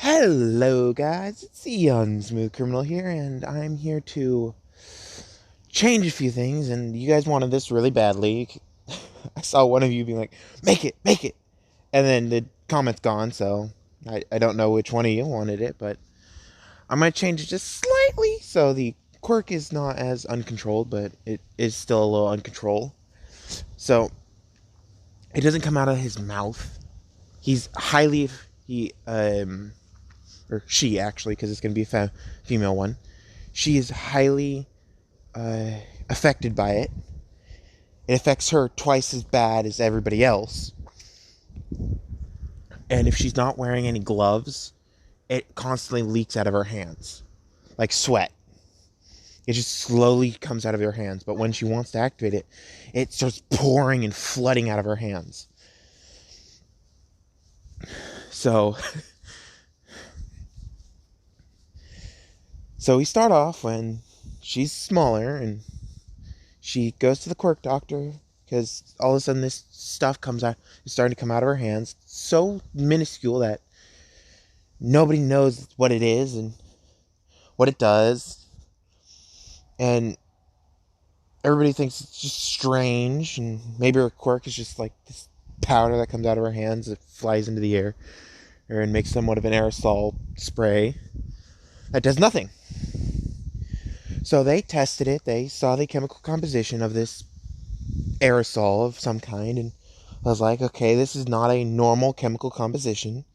Hello guys, it's the Young Smooth Criminal here, and I'm here to change a few things, and you guys wanted this really badly. I saw one of you being like, make it, and then the comment's gone, so I don't know which one of you wanted it, but I might change it just slightly, so the quirk is not as uncontrolled, but it is still a little uncontrolled. So, it doesn't come out of his mouth. He's highly, or she actually, because it's going to be a female one. She is highly affected by it. It affects her twice as bad as everybody else. And if she's not wearing any gloves, it constantly leaks out of her hands. Like sweat. It just slowly comes out of her hands. But when she wants to activate it, it starts pouring and flooding out of her hands. So we start off when she's smaller and she goes to the quirk doctor because all of a sudden this stuff is starting to come out of her hands. So minuscule that nobody knows what it is and what it does. And everybody thinks it's just strange, and maybe her quirk is just like this powder that comes out of her hands that flies into the air and makes somewhat of an aerosol spray that does nothing. So they tested it. They saw the chemical composition of this aerosol of some kind, and I was like, okay, this is not a normal chemical composition.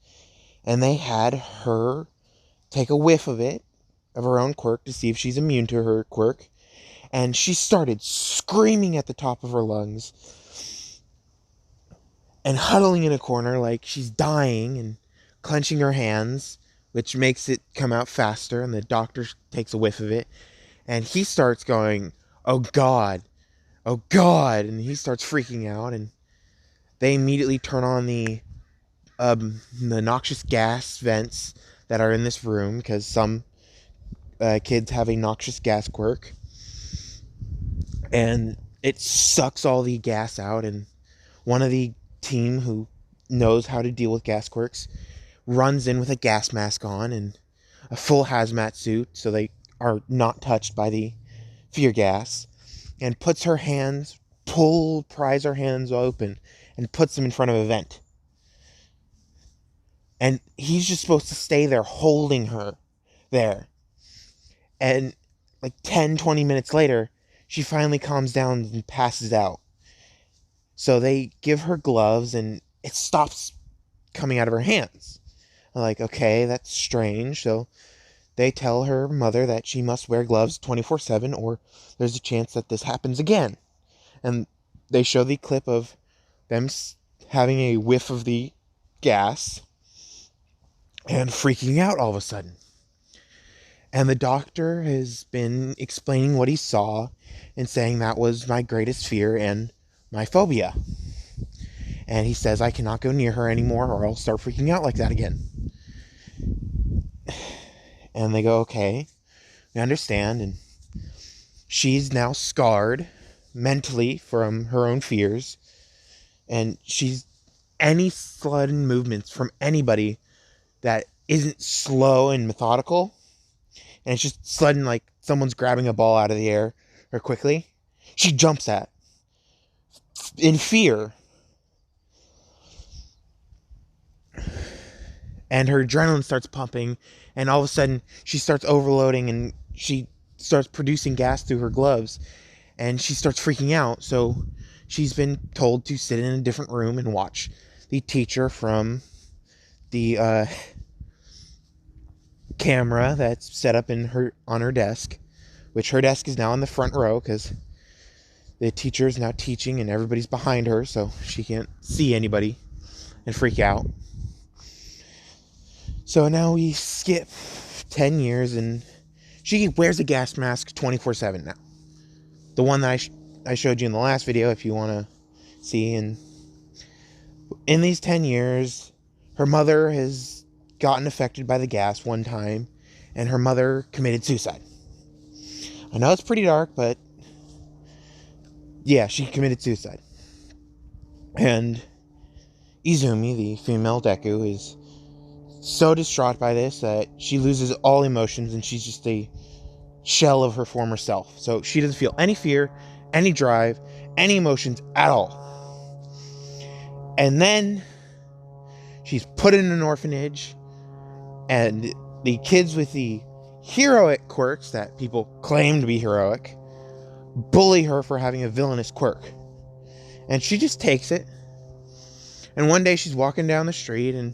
And they had her take a whiff of it, of her own quirk, to see if she's immune to her quirk. And she started screaming at the top of her lungs and huddling in a corner like she's dying and clenching her hands, which makes it come out faster. And the doctor takes a whiff of it, and he starts going, oh God, and he starts freaking out, and they immediately turn on the noxious gas vents that are in this room, because some kids have a noxious gas quirk, and it sucks all the gas out, and one of the team who knows how to deal with gas quirks runs in with a gas mask on and a full hazmat suit so they are not touched by the fear gas, and pries her hands open and puts them in front of a vent. And he's just supposed to stay there holding her there. And like 10-20 minutes later, she finally calms down and passes out. So they give her gloves and it stops coming out of her hands. I'm like, okay, that's strange. So they tell her mother that she must wear gloves 24/7 or there's a chance that this happens again. And they show the clip of them having a whiff of the gas and freaking out all of a sudden. And the doctor has been explaining what he saw and saying that was my greatest fear and my phobia. And he says I cannot go near her anymore or I'll start freaking out like that again. And they go, okay, we understand. And she's now scarred mentally from her own fears. And any sudden movements from anybody that isn't slow and methodical, and it's just sudden, like someone's grabbing a ball out of the air or quickly, she jumps at in fear. And her adrenaline starts pumping, and all of a sudden she starts overloading and she starts producing gas through her gloves, and she starts freaking out. So she's been told to sit in a different room and watch the teacher from the camera that's set up on her desk, which her desk is now in the front row because the teacher is now teaching and everybody's behind her, so she can't see anybody and freak out. So now we skip 10 years and she wears a gas mask 24/7 now. The one that I showed you in the last video if you want to see. And in these 10 years, her mother has gotten affected by the gas one time and her mother committed suicide. I know it's pretty dark, but yeah, she committed suicide. And Izumi, the female deku, is so distraught by this that she loses all emotions and she's just a shell of her former self. So she doesn't feel any fear, any drive, any emotions at all. And then she's put in an orphanage, and the kids with the heroic quirks that people claim to be heroic bully her for having a villainous quirk. And she just takes it. And one day she's walking down the street and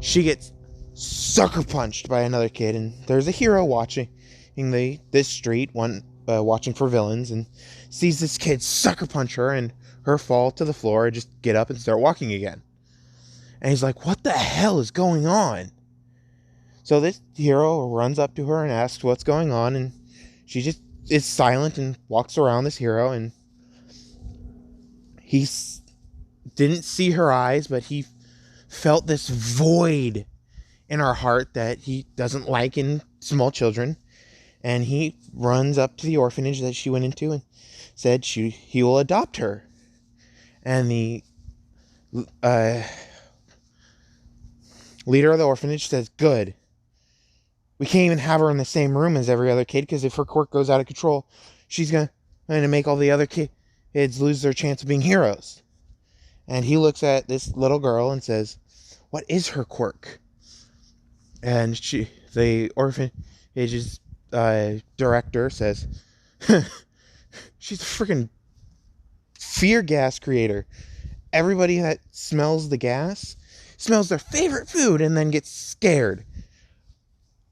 she gets sucker punched by another kid, and there's a hero watching this street, watching for villains, and sees this kid sucker punch her and her fall to the floor and just get up and start walking again. And he's like, what the hell is going on? So this hero runs up to her and asks what's going on, and she just is silent and walks around this hero, and he didn't see her eyes, but he felt this void in her heart that he doesn't like in small children. And he runs up to the orphanage that she went into and said he will adopt her. And the leader of the orphanage says, good. We can't even have her in the same room as every other kid, because if her quirk goes out of control, she's going to make all the other kids lose their chance of being heroes. And he looks at this little girl and says, what is her quirk? And the orphanage's director says, she's a freaking fear gas creator. Everybody that smells the gas smells their favorite food and then gets scared.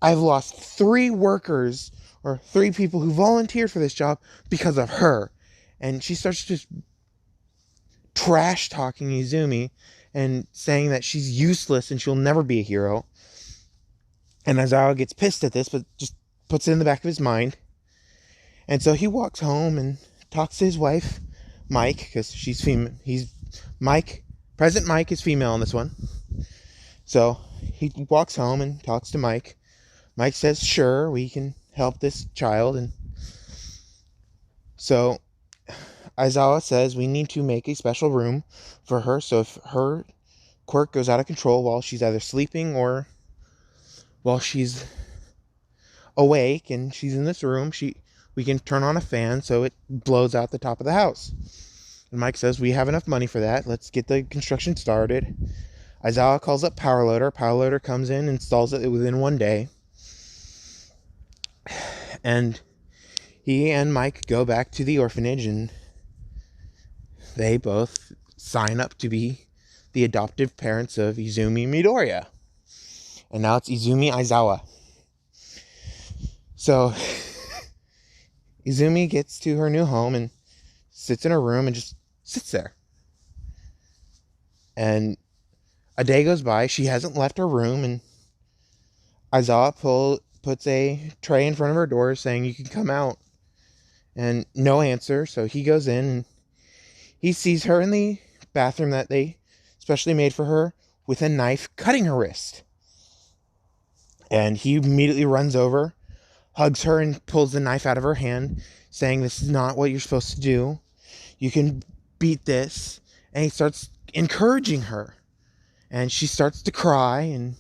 I've lost 3 workers, or 3 people who volunteered for this job, because of her. And she starts just trash talking Izumi and saying that she's useless and she'll never be a hero. And Aizawa gets pissed at this, but just puts it in the back of his mind. And so he walks home and talks to his wife, Mike, because she's female. President Mike is female in this one. So he walks home and talks to Mike. Mike says, sure, we can help this child. And so Aizawa says we need to make a special room for her, so if her quirk goes out of control while she's either sleeping or while she's awake and she's in this room, we can turn on a fan so it blows out the top of the house. And Mike says, we have enough money for that. Let's get the construction started. Aizawa calls up Power Loader. Power Loader comes in, installs it within 1 day. And he and Mike go back to the orphanage, and they both sign up to be the adoptive parents of Izumi Midoriya. And now it's Izumi Aizawa. So Izumi gets to her new home and sits in her room and just sits there. And a day goes by. She hasn't left her room, and Aizawa puts a tray in front of her door saying, you can come out. And no answer. So he goes in and he sees her in the bathroom that they specially made for her with a knife cutting her wrist. And he immediately runs over, hugs her, and pulls the knife out of her hand, saying, this is not what you're supposed to do. You can beat this. And he starts encouraging her. And she starts to cry and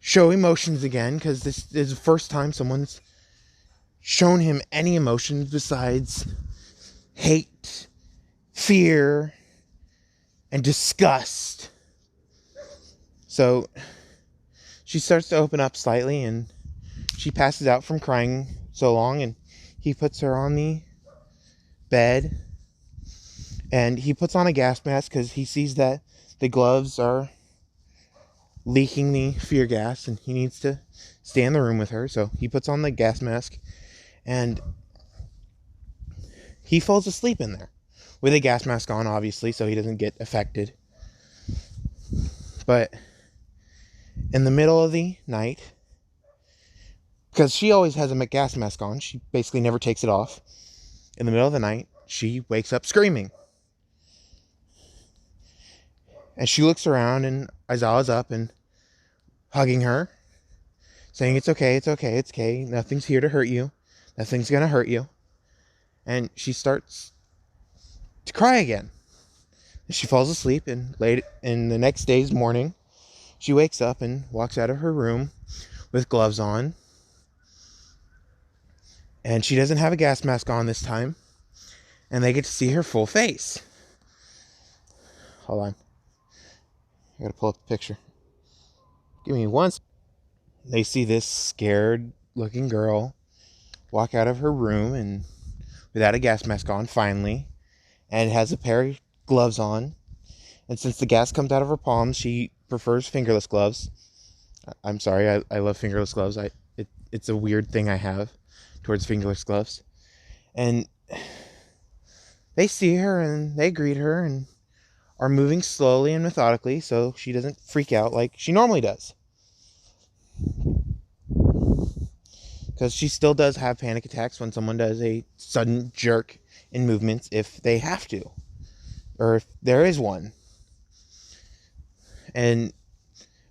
show emotions again, because this is the first time someone's shown him any emotions besides hate, fear, and disgust. So she starts to open up slightly, and she passes out from crying so long, and he puts her on the bed, and he puts on a gas mask because he sees that the gloves are leaking the fear gas, and he needs to stay in the room with her. So he puts on the gas mask, and he falls asleep in there with a gas mask on, obviously, so he doesn't get affected. But in the middle of the night, because she always has a gas mask on, she basically never takes it off. In the middle of the night, she wakes up screaming. And she looks around, and Aizawa's up and hugging her, saying, it's okay, it's okay, it's okay. Nothing's here to hurt you. Nothing's going to hurt you. And she starts to cry again. And she falls asleep, and late in the next day's morning, She wakes up and walks out of her room with gloves on. And she doesn't have a gas mask on this time. And they get to see her full face. Hold on. I gotta pull up the picture. Give me one. They see this scared looking girl walk out of her room and without a gas mask on, finally. And has a pair of gloves on. And since the gas comes out of her palms, she prefers fingerless gloves. I'm sorry, I love fingerless gloves. It's a weird thing I have towards fingerless gloves. And they see her and they greet her and are moving slowly and methodically so she doesn't freak out like she normally does. Because she still does have panic attacks when someone does a sudden jerk in movements if they have to. Or if there is one. And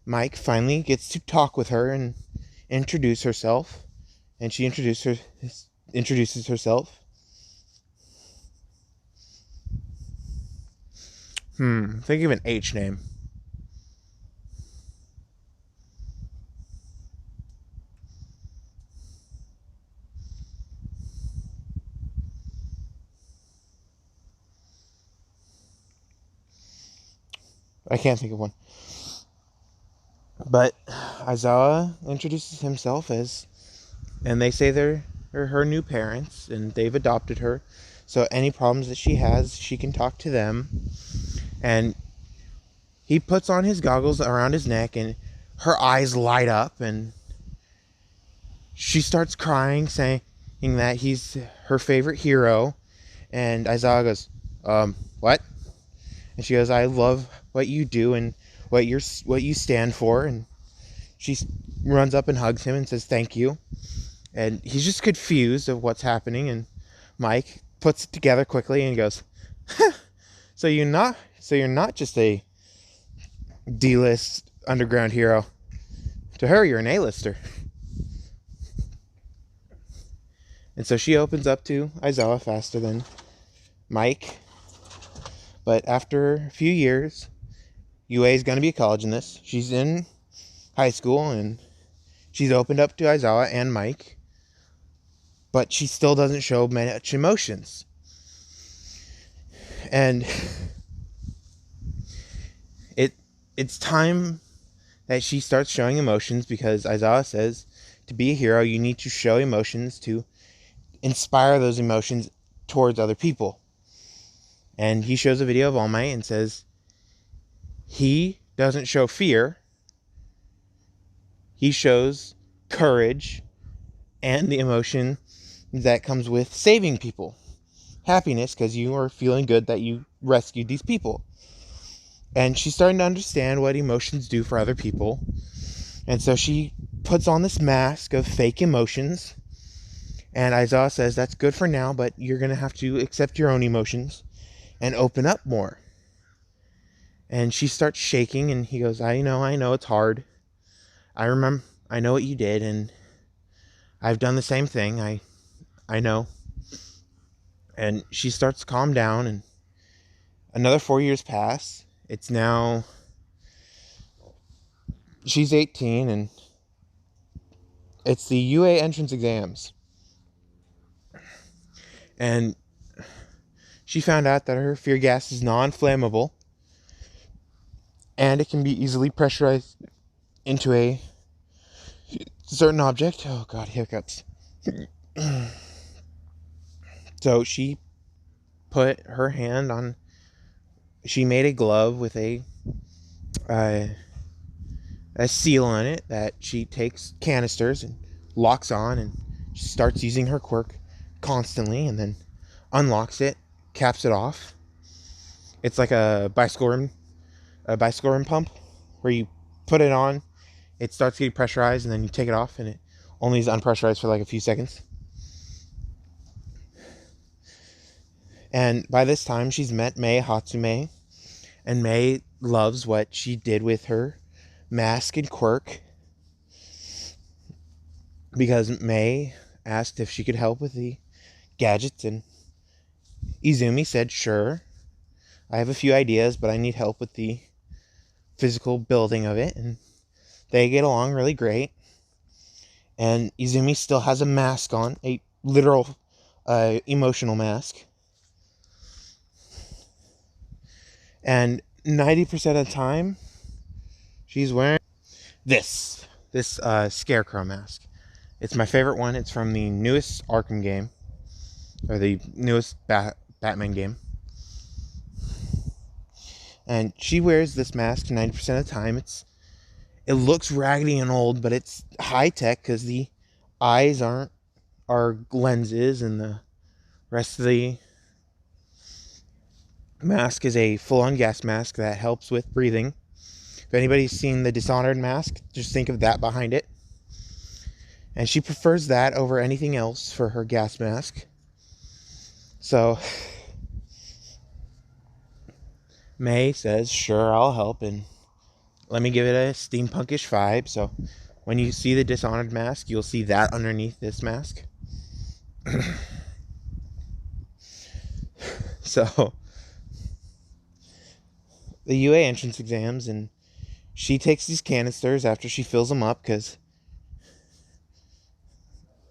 Mike finally gets to talk with her and introduce herself. And she introduces herself. Think of an H name. I can't think of one. But Aizawa introduces himself as, and they say they're her new parents and they've adopted her. So any problems that she has, she can talk to them. And he puts on his goggles around his neck and her eyes light up and she starts crying, saying that he's her favorite hero. And Aizawa goes, what? And she goes, I love what you do and what you stand for. And she runs up and hugs him and says thank you. And he's just confused of what's happening. And Mike puts it together quickly and goes, so you're not just a D-list underground hero. To her, you're an A-lister. And so she opens up to Aizawa faster than Mike. But after a few years, UA is going to be a college in this. She's in high school and she's opened up to Aizawa and Mike. But she still doesn't show much emotions. And it's time that she starts showing emotions because Aizawa says to be a hero, you need to show emotions to inspire those emotions towards other people. And he shows a video of All Might and says he doesn't show fear. He shows courage and the emotion that comes with saving people. Happiness because you are feeling good that you rescued these people. And she's starting to understand what emotions do for other people. And so she puts on this mask of fake emotions. And Aizawa says that's good for now, but you're going to have to accept your own emotions and open up more. And she starts shaking and he goes, I know it's hard. I know what you did and I've done the same thing. I know. And she starts to calm down and another 4 years pass. It's now, she's 18 and it's the UA entrance exams. And she found out that her fear gas is non-flammable and it can be easily pressurized into a certain object. Oh God, hiccups. So she put her hand on, she made a glove with a seal on it that she takes canisters and locks on and she starts using her quirk constantly and then unlocks it, caps it off. It's like a bicycle rim pump where you put it on, it starts getting pressurized and then you take it off and it only is unpressurized for like a few seconds. And by this time she's met Mei Hatsume and Mei loves what she did with her mask and quirk because Mei asked if she could help with the gadgets and Izumi said, sure, I have a few ideas, but I need help with the physical building of it, and they get along really great. And Izumi still has a mask on, a literal emotional mask. And 90% of the time, she's wearing this scarecrow mask. It's my favorite one. It's from the newest Arkham game, or the newest Batman game. And she wears this mask 90% of the time. It looks raggedy and old, but it's high tech because the eyes are lenses, and the rest of the mask is a full-on gas mask that helps with breathing. If anybody's seen the Dishonored mask, just think of that behind it. And she prefers that over anything else for her gas mask. So May says, sure, I'll help, and let me give it a steampunkish vibe. So when you see the Dishonored mask, you'll see that underneath this mask. So the UA entrance exams, and she takes these canisters after she fills them up because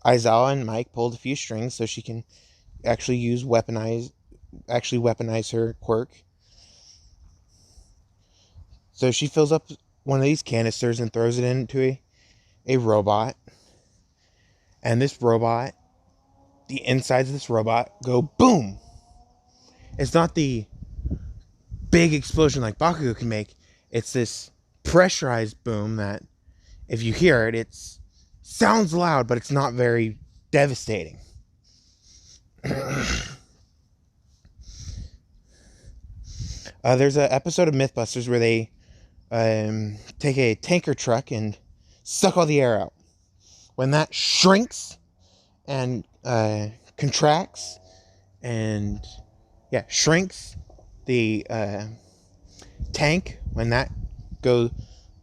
Aizawa and Mike pulled a few strings so she can actually weaponize her quirk. So she fills up one of these canisters and throws it into a robot. And this robot, the insides of this robot go boom. It's not the big explosion like Bakugo can make. It's this pressurized boom that, if you hear it, it sounds loud, but it's not very devastating. There's an episode of Mythbusters where they take a tanker truck and suck all the air out. When that shrinks and contracts and shrinks, the tank, when that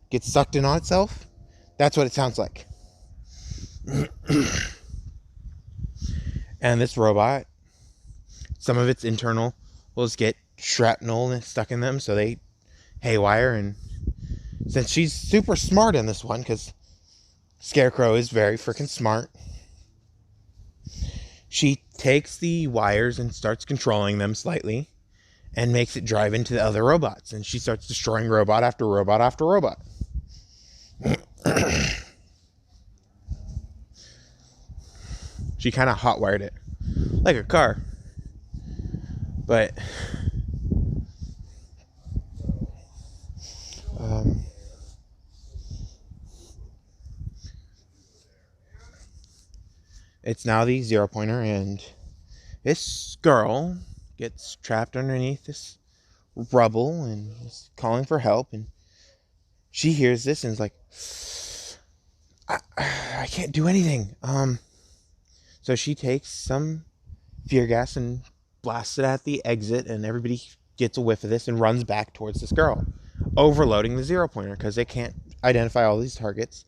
gets sucked in on itself, that's what it sounds like. And this robot, some of its internal will just get shrapnel stuck in them, so they haywire. And since she's super smart in this one, because Scarecrow is very freaking smart, she takes the wires and starts controlling them slightly and makes it drive into the other robots, and she starts destroying robot after robot after robot. She kind of hotwired it like a car. But it's now the zero pointer, and this girl gets trapped underneath this rubble and is calling for help, and she hears this and is like, I can't do anything. So she takes some fear gas and blasts it at the exit, and everybody gets a whiff of this and runs back towards this girl, overloading the zero pointer because they can't identify all these targets.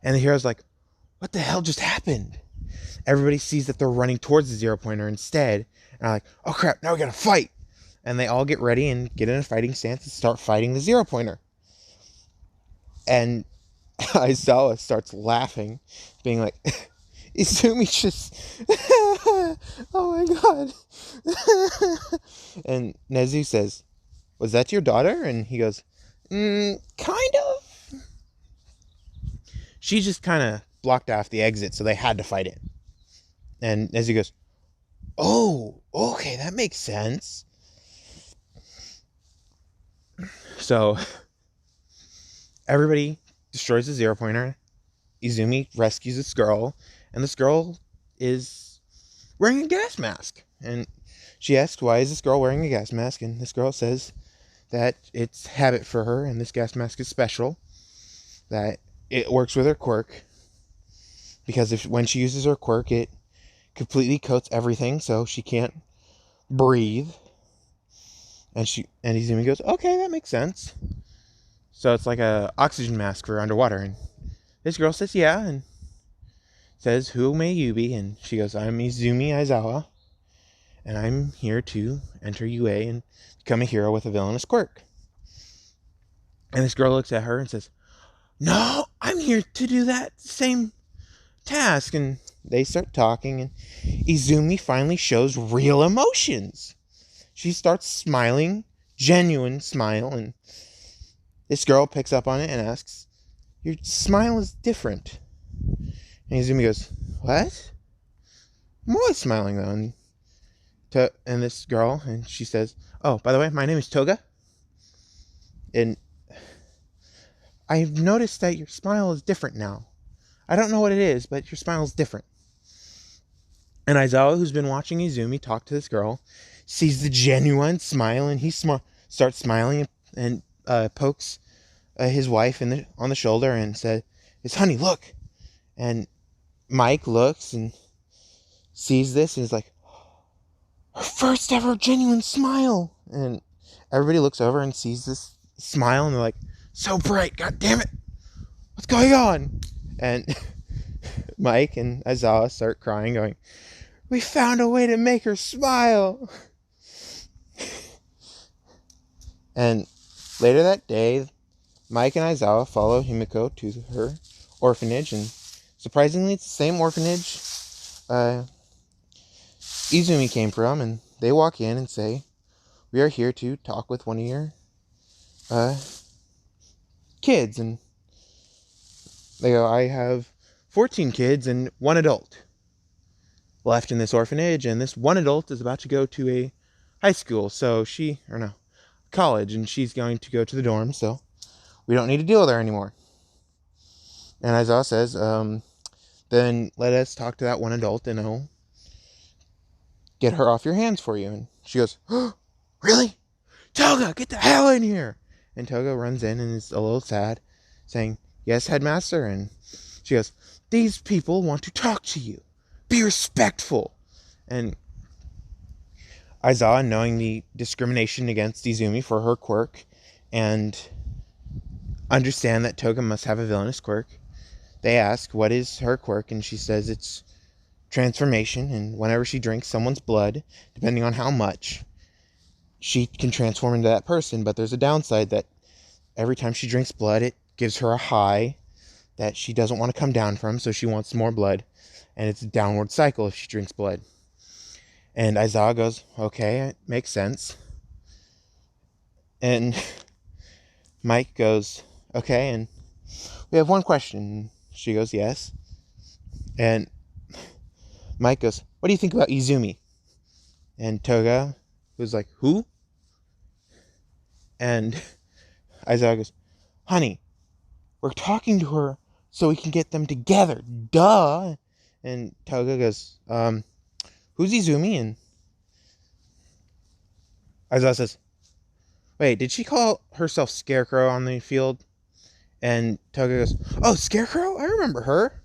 And the hero's like, what the hell just happened? Everybody sees that they're running towards the zero pointer instead, and I'm like, oh crap, now we gotta fight. And they all get ready and get in a fighting stance and start fighting the zero pointer. And Aizawa starts laughing, being like, Izumi just, oh my god. And Nezu says, was that your daughter? And he goes, kind of. She just kind of blocked off the exit, so they had to fight it. And Nezu goes, oh, okay, that makes sense. So everybody destroys the zero pointer. Izumi rescues this girl, and this girl is wearing a gas mask. And she asks, why is this girl wearing a gas mask? And this girl says that it's habit for her, and this gas mask is special, that it works with her quirk, because when she uses her quirk, it completely coats everything, so she can't breathe. And Izumi goes, okay, that makes sense. So it's like a oxygen mask for underwater. And this girl says, yeah, and says, who may you be? And she goes, I'm Izumi Aizawa, and I'm here to enter UA and become a hero with a villainous quirk. And this girl looks at her and says, "No, I'm here to do that same task." And they start talking, and Izumi finally shows real emotions. She starts smiling, genuine smile, and this girl picks up on it and asks, "Your smile is different." And Izumi goes, "What? I'm always smiling though." And this girl, and she says, "Oh, by the way, my name is Toga, and I've noticed that your smile is different now. I don't know what it is, but your smile is different." And Aizawa, who's been watching Izumi talk to this girl, sees the genuine smile, and he starts smiling and pokes his wife on the shoulder and says, "Honey, look." And Mike looks and sees this and is like, "Her first ever genuine smile." And everybody looks over and sees this smile, and they're like, "So bright, god damn it, what's going on?" And Mike and Aizawa start crying, going, "We found a way to make her smile." And later that day, Mike and Aizawa follow Himiko to her orphanage, and surprisingly, it's the same orphanage Izumi came from. And they walk in and say, "We are here to talk with one of your kids." And they go, "I have 14 kids and one adult left in this orphanage, and this one adult is about to go to a high school, college, and she's going to go to the dorm, so we don't need to deal with her anymore." And Aizawa says, "Then let us talk to that one adult, and I'll get her off your hands for you." And she goes, "Oh, really? Toga, get the hell in here!" And Toga runs in and is a little sad, saying, "Yes, headmaster." And she goes, "These people want to talk to you. Be respectful." And Aizawa, knowing the discrimination against Izumi for her quirk, and understand that Toga must have a villainous quirk, they ask, "What is her quirk?" And she says it's transformation, and whenever she drinks someone's blood, depending on how much, she can transform into that person. But there's a downside, that every time she drinks blood, it gives her a high that she doesn't want to come down from, so she wants more blood, and it's a downward cycle if she drinks blood. And Aizawa goes, "Okay, it makes sense." And Mike goes, "Okay, and we have one question." She goes, "Yes." And Mike goes, "What do you think about Izumi?" And Toga was like, "Who?" And Aizawa goes, "Honey, we're talking to her so we can get them together. Duh." And Toga goes, "Who's Izumi?" And Aizawa says, "Wait, did she call herself Scarecrow on the field?" And Toga goes, "Oh, Scarecrow? I remember her.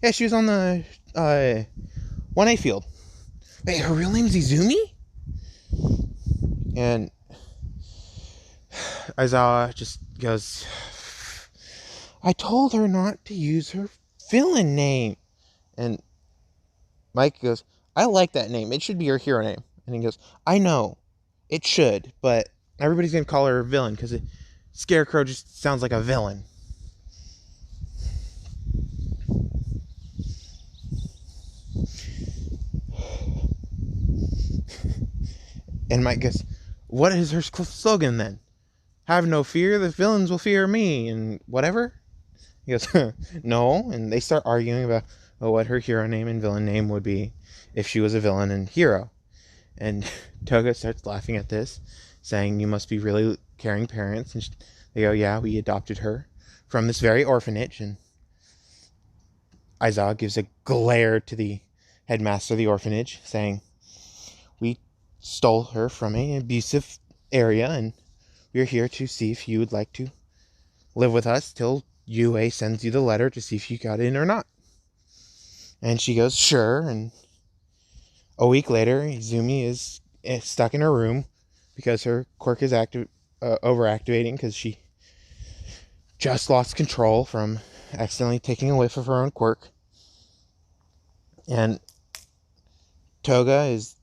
Yeah, she was on the 1A field. Wait, her real name's Izumi?" And Aizawa just goes, "I told her not to use her villain name." And Mike goes, "I like that name. It should be her hero name." And he goes, "I know. It should, but everybody's going to call her a villain because Scarecrow just sounds like a villain." And Mike goes, "What is her slogan then? Have no fear, the villains will fear me, and whatever?" He goes, "No." And they start arguing about what her hero name and villain name would be if she was a villain and hero. And Toga starts laughing at this, saying, "You must be really caring parents." And they go, "Yeah, we adopted her from this very orphanage." And Aizawa gives a glare to the headmaster of the orphanage, saying, "We stole her from an abusive area, and we're here to see if you would like to live with us till UA sends you the letter to see if you got in or not." And she goes, "Sure." And a week later, Izumi is stuck in her room because her quirk is overactivating, because she just lost control from accidentally taking a whiff of her own quirk. And Toga is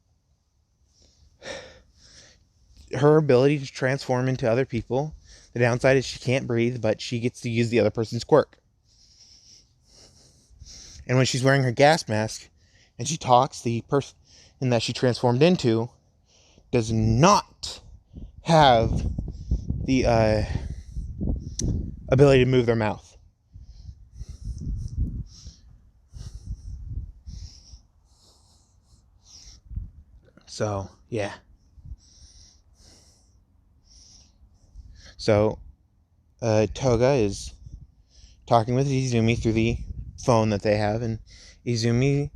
her ability to transform into other people. The downside is she can't breathe, but she gets to use the other person's quirk. And when she's wearing her gas mask and she talks, the person that she transformed into does not have the ability to move their mouth. So, yeah. So, Toga is talking with Izumi through the phone that they have, and Izumi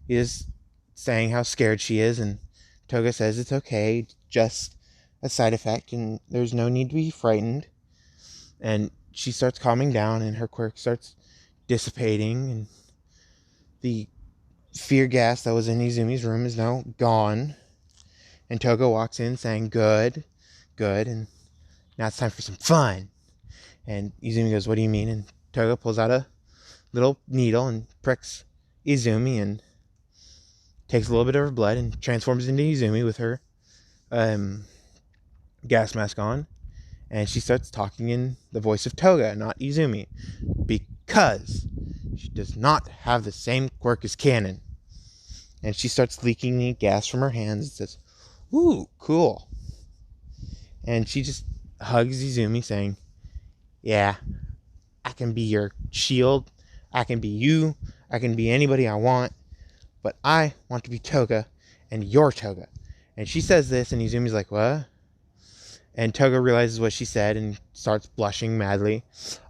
is saying how scared she is, and Toga says it's okay, just a side effect, and there's no need to be frightened. And she starts calming down, and her quirk starts dissipating, and the fear gas that was in Izumi's room is now gone. And Toga walks in saying, good, and now it's time for some fun. And Izumi goes, what do you mean? And Toga pulls out a little needle and pricks Izumi and takes a little bit of her blood and transforms into Izumi with her gas mask on. And she starts talking in the voice of Toga, not Izumi, because she does not have the same quirk as Canon. And she starts leaking the gas from her hands and says, ooh, cool. And she just hugs Izumi saying, yeah, I can be your shield, I can be you, I can be anybody I want, but I want to be Toga, and you're Toga. And she says this, and Izumi's like, what? And Toga realizes what she said and starts blushing madly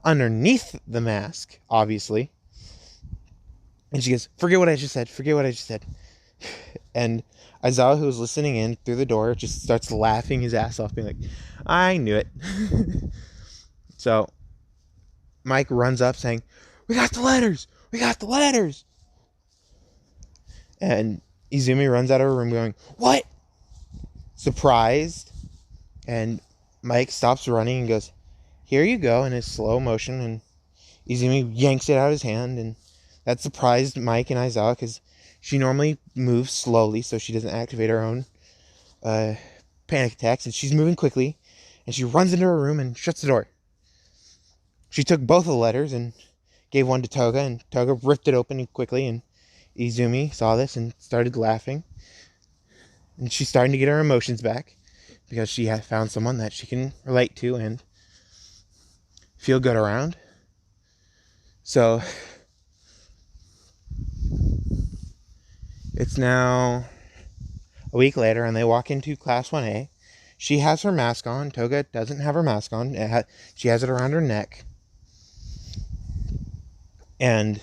underneath the mask, obviously. And she goes, forget what I just said. And Aizawa, who was listening in through the door, just starts laughing his ass off, being like, I knew it. So Mike runs up saying, we got the letters! And Izumi runs out of her room going, what? Surprised. And Mike stops running and goes, here you go, in his slow motion. And Izumi yanks it out of his hand. And that surprised Mike and Aizawa because she normally moves slowly so she doesn't activate her own panic attacks. And she's moving quickly. And she runs into her room and shuts the door. She took both of the letters and gave one to Toga. And Toga ripped it open quickly. And Izumi saw this and started laughing. And she's starting to get her emotions back because she had found someone that she can relate to and feel good around. So it's now a week later and they walk into class 1A. She has her mask on. Toga doesn't have her mask on. She has it around her neck. And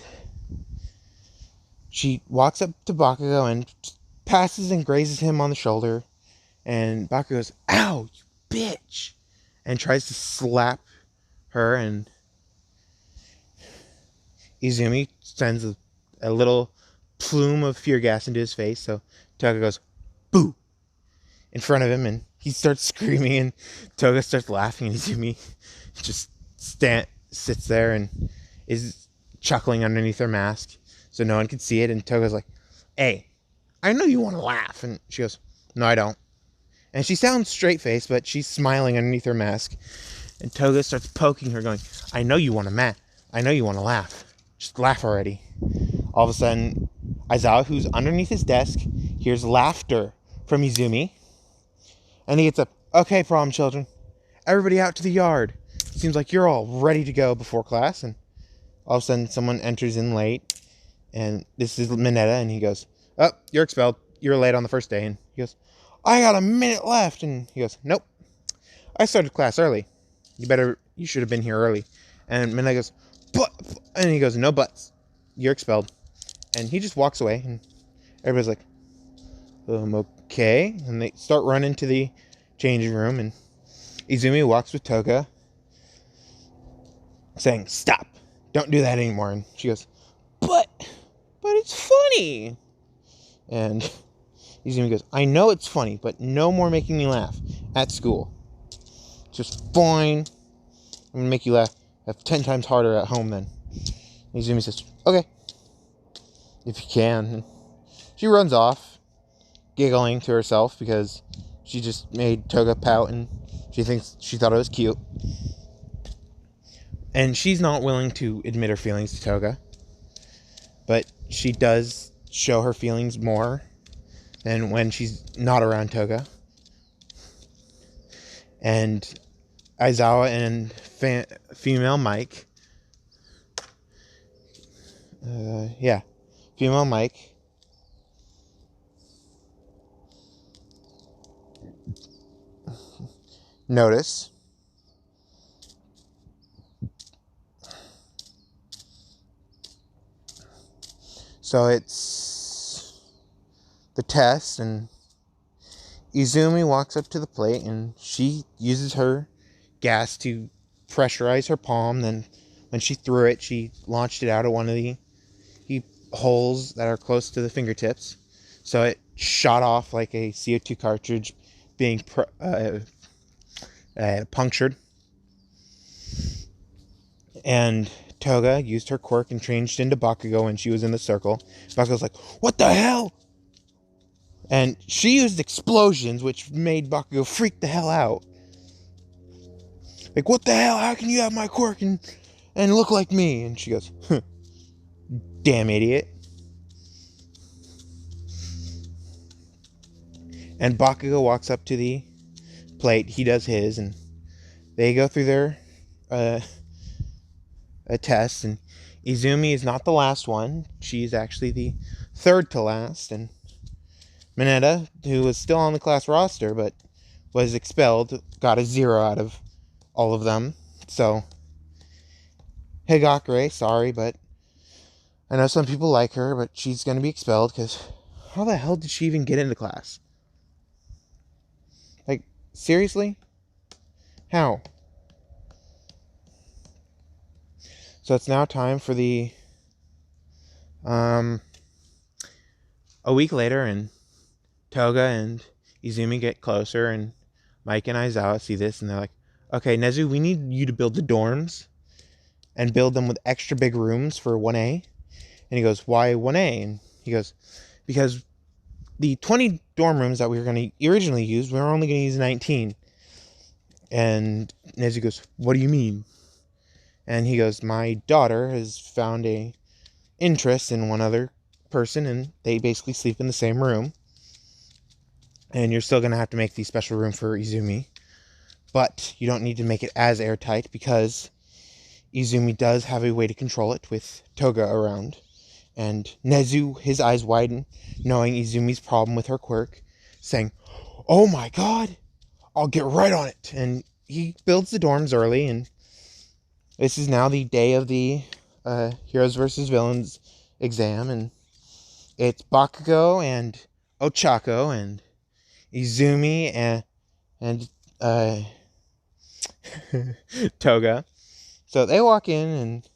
she walks up to Bakugo and passes and grazes him on the shoulder. And Bakugo goes, ow, you bitch! And tries to slap her. And Izumi sends a little plume of fear gas into his face. So Toga goes, boo! In front of him. And he starts screaming. And Toga starts laughing. And Izumi just sits there and is chuckling underneath her mask. So no one can see it. And Toga's like, hey, I know you want to laugh. And she goes, no, I don't. And she sounds straight-faced, but she's smiling underneath her mask. And Toga starts poking her, going, I know you want to laugh. Just laugh already. All of a sudden, Aizawa, who's underneath his desk, hears laughter from Izumi. And he gets up, okay, problem children. Everybody out to the yard. Seems like you're all ready to go before class. And all of a sudden, someone enters in late. And this is Mineta, and he goes, oh, you're expelled. You're late on the first day. And he goes, I got a minute left. And he goes, nope. I started class early. You should have been here early. And Mineta goes, but, and he goes, no buts. You're expelled. And he just walks away. And everybody's like, okay. And they start running to the changing room. And Izumi walks with Toga, saying, stop. Don't do that anymore. And she goes, but it's funny. And Izumi goes, I know it's funny, but no more making me laugh at school. Just fine. I'm going to make you laugh 10 times harder at home then. And Izumi says, okay. If you can. And she runs off, giggling to herself because she just made Toga pout and she thought it was cute. And she's not willing to admit her feelings to Toga, but she does show her feelings more than when she's not around Toga. And Aizawa and female Mike, female Mike notice so it's the test, and Izumi walks up to the plate and she uses her gas to pressurize her palm. Then when she threw it, she launched it out of one of the holes that are close to the fingertips. So it shot off like a CO2 cartridge being punctured. And Toga used her quirk and changed into Bakugo when she was in the circle. Bakugo's like, "What the hell?" And she used explosions, which made Bakugo freak the hell out. Like, "What the hell? How can you have my quirk and look like me?" And she goes, "Huh, damn idiot." And Bakugo walks up to the plate. He does his, and they go through their a test. And Izumi is not the last one. She's actually the third to last. And Mineta, who was still on the class roster but was expelled, got a 0 out of all of them. So, Higakure, sorry, but I know some people like her, but she's going to be expelled because how the hell did she even get into class? Like, seriously? How? So it's now time for the a week later, and Toga and Izumi get closer, and Mike and Aizawa see this, and they're like, "Okay, Nezu, we need you to build the dorms and build them with extra big rooms for 1A." And he goes, "Why 1A?" And he goes, "Because the 20 dorm rooms that we were going to originally use, we were only going to use 19. And Nezu goes, "What do you mean?" And he goes, "My daughter has found a interest in one other person, and they basically sleep in the same room. And you're still going to have to make the special room for Izumi. But you don't need to make it as airtight because Izumi does have a way to control it with Toga around." And Nezu, his eyes widen, knowing Izumi's problem with her quirk, saying, "Oh my god, I'll get right on it." And he builds the dorms early, and this is now the day of the Heroes vs. Villains exam, and it's Bakugo and Ochako and Izumi and Toga. So they walk in, and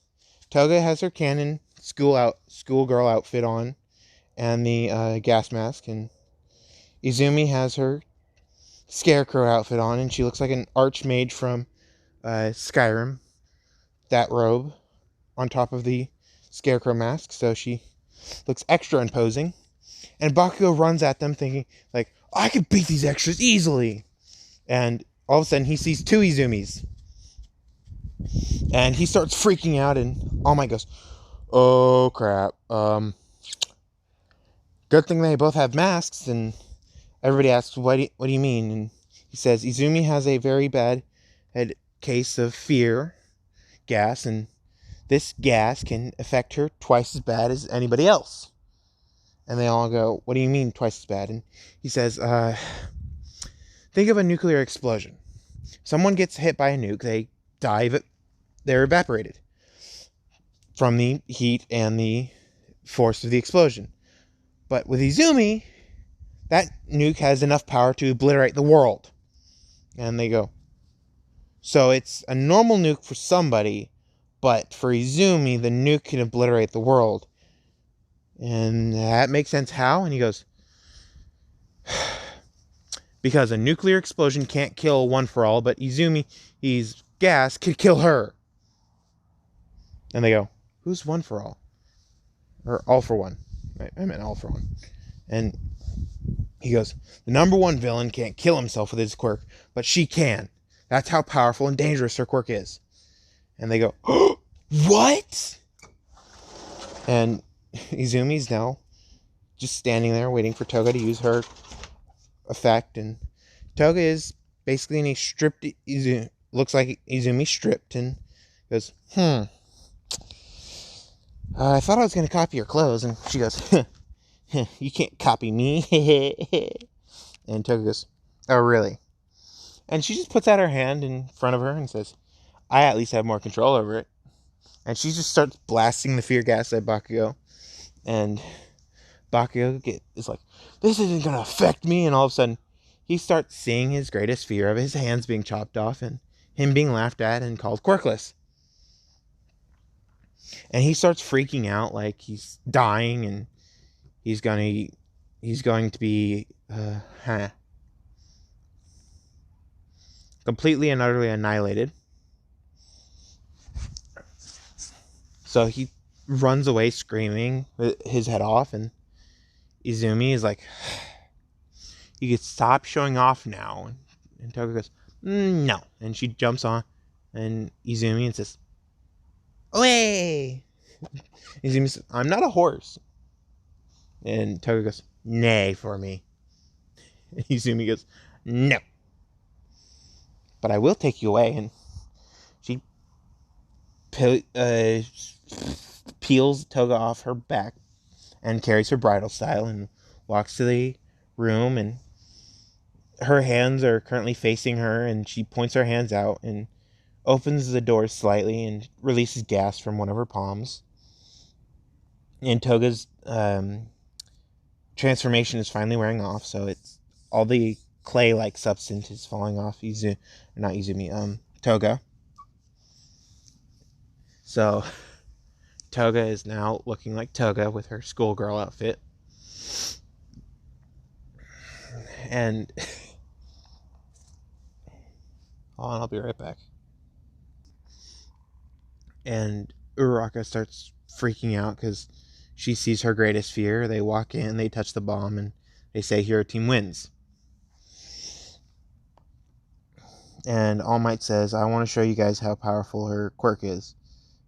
Toga has her canon schoolgirl outfit on and the gas mask, and Izumi has her scarecrow outfit on, and she looks like an archmage from Skyrim. That robe on top of the scarecrow mask, so she looks extra imposing. And Bakugo runs at them thinking, like, "I can beat these extras easily." And all of a sudden he sees 2 Izumis. And he starts freaking out, and All Might goes, "Oh crap. Good thing they both have masks." And everybody asks, what do you mean? And he says, "Izumi has a very bad case of fear gas, and this gas can affect her twice as bad as anybody else." And they all go, "What do you mean twice as bad?" And he says, "Think of a nuclear explosion. Someone gets hit by a nuke, they die, they're evaporated from the heat and the force of the explosion. But with Izumi, that nuke has enough power to obliterate the world." And they go, "So it's a normal nuke for somebody, but for Izumi, the nuke can obliterate the world." And that makes sense how? And he goes, "Because a nuclear explosion can't kill One for All, but Izumi's gas could kill her." And they go, "Who's One for All?" Or All for One. I meant All for One. And he goes, "The number one villain can't kill himself with his quirk, but she can. That's how powerful and dangerous her quirk is." And they go, oh, what? And Izumi's now just standing there waiting for Toga to use her effect. And Toga is basically in a stripped Izumi. Looks like Izumi stripped and goes, I thought I was going to copy your clothes. And she goes, you can't copy me. And Toga goes, oh, really? And she just puts out her hand in front of her and says, I at least have more control over it. And she just starts blasting the fear gas at Bakugo. And Bakugo is like, this isn't going to affect me. And all of a sudden, he starts seeing his greatest fear of his hands being chopped off and him being laughed at and called quirkless. And he starts freaking out like he's dying and he's going to be completely and utterly annihilated. So he runs away screaming with his head off, and Izumi is like, you could stop showing off now. And Toga goes, no. And she jumps on and Izumi and says, away. Izumi says, I'm not a horse. And Toga goes, nay for me. And Izumi goes, no. But I will take you away. And she peels Toga off her back and carries her bridal style and walks to the room, and her hands are currently facing her, and she points her hands out and opens the door slightly and releases gas from one of her palms. And Toga's transformation is finally wearing off, so it's all the clay-like substance is falling off Toga. So Toga is now looking like Toga with her schoolgirl outfit. And hold on, I'll be right back. And Uraraka starts freaking out because she sees her greatest fear. They walk in, they touch the bomb, and they say, Hero Team wins. And All Might says, I want to show you guys how powerful her quirk is.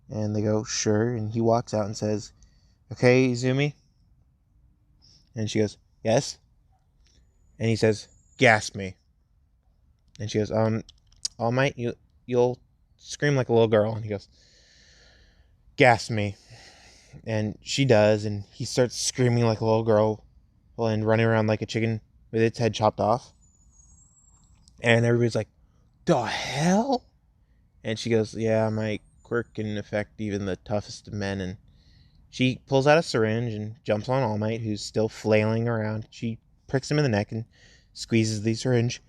And they go, sure. And he walks out and says, okay, Izumi? And she goes, yes. And he says, gas me. And she goes, All Might, you'll scream like a little girl. And he goes, gas me. And she does, and he starts screaming like a little girl and running around like a chicken with its head chopped off. And everybody's like, the hell? And she goes, yeah, my quirk can affect even the toughest of men. And she pulls out a syringe and jumps on All Might, who's still flailing around. She pricks him in the neck and squeezes the syringe.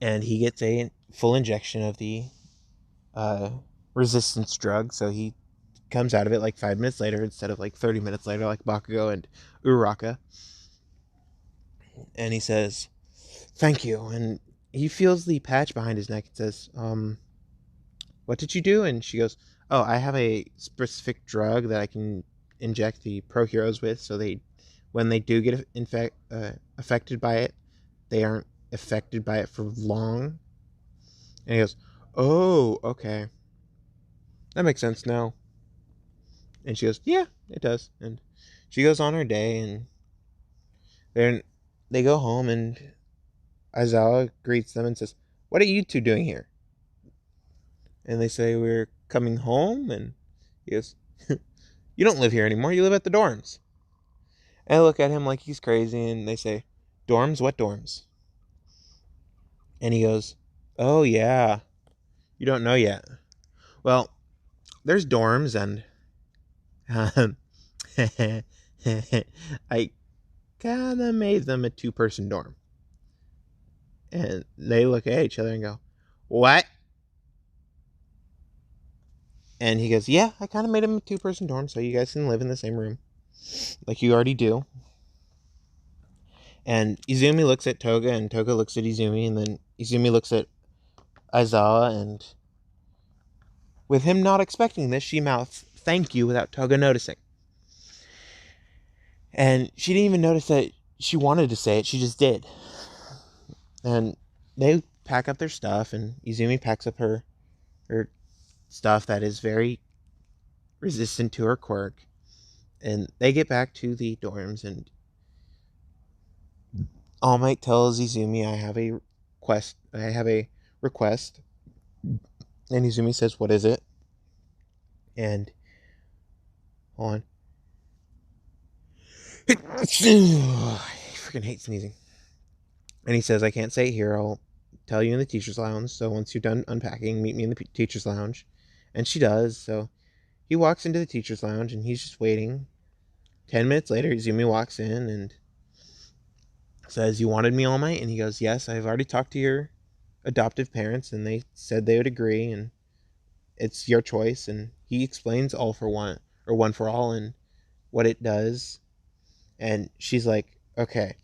And he gets a full injection of the resistance drug, so he comes out of it like 5 minutes later instead of like 30 minutes later like Bakugo and Uraraka. And he says, thank you. And he feels the patch behind his neck and says, what did you do? And she goes, oh, I have a specific drug that I can inject the pro heroes with, so when they do get affected by it, they aren't affected by it for long. And he goes, oh, okay. That makes sense now. And she goes, yeah, it does. And she goes on her day, and they go home, and Aizawa greets them and says, what are you two doing here? And they say, we're coming home. And he goes, you don't live here anymore. You live at the dorms. And I look at him like he's crazy, and they say, dorms? What dorms? And he goes, oh, yeah. You don't know yet. Well, there's dorms, and I kind of made them a 2-person dorm. And they look at each other and go, what? And he goes, yeah, I kind of made him a 2-person dorm so you guys can live in the same room like you already do. And Izumi looks at Toga, and Toga looks at Izumi, and then Izumi looks at Aizawa, and with him not expecting this, she mouths thank you without Toga noticing. And she didn't even notice that she wanted to say it, she just did. And they pack up their stuff, and Izumi packs up her stuff that is very resistant to her quirk, and they get back to the dorms, and All Might tells Izumi, I have a request, and Izumi says, what is it? And hold on. I freaking hate sneezing. And he says, I can't say it here. I'll tell you in the teacher's lounge. So once you're done unpacking, meet me in the teacher's lounge. And she does. So he walks into the teacher's lounge, and he's just waiting. 10 minutes later, Izumi walks in and says, you wanted me, All Might? And he goes, yes, I've already talked to your adoptive parents, and they said they would agree, and it's your choice. And he explains All for One, or One for All, and what it does. And she's like, okay.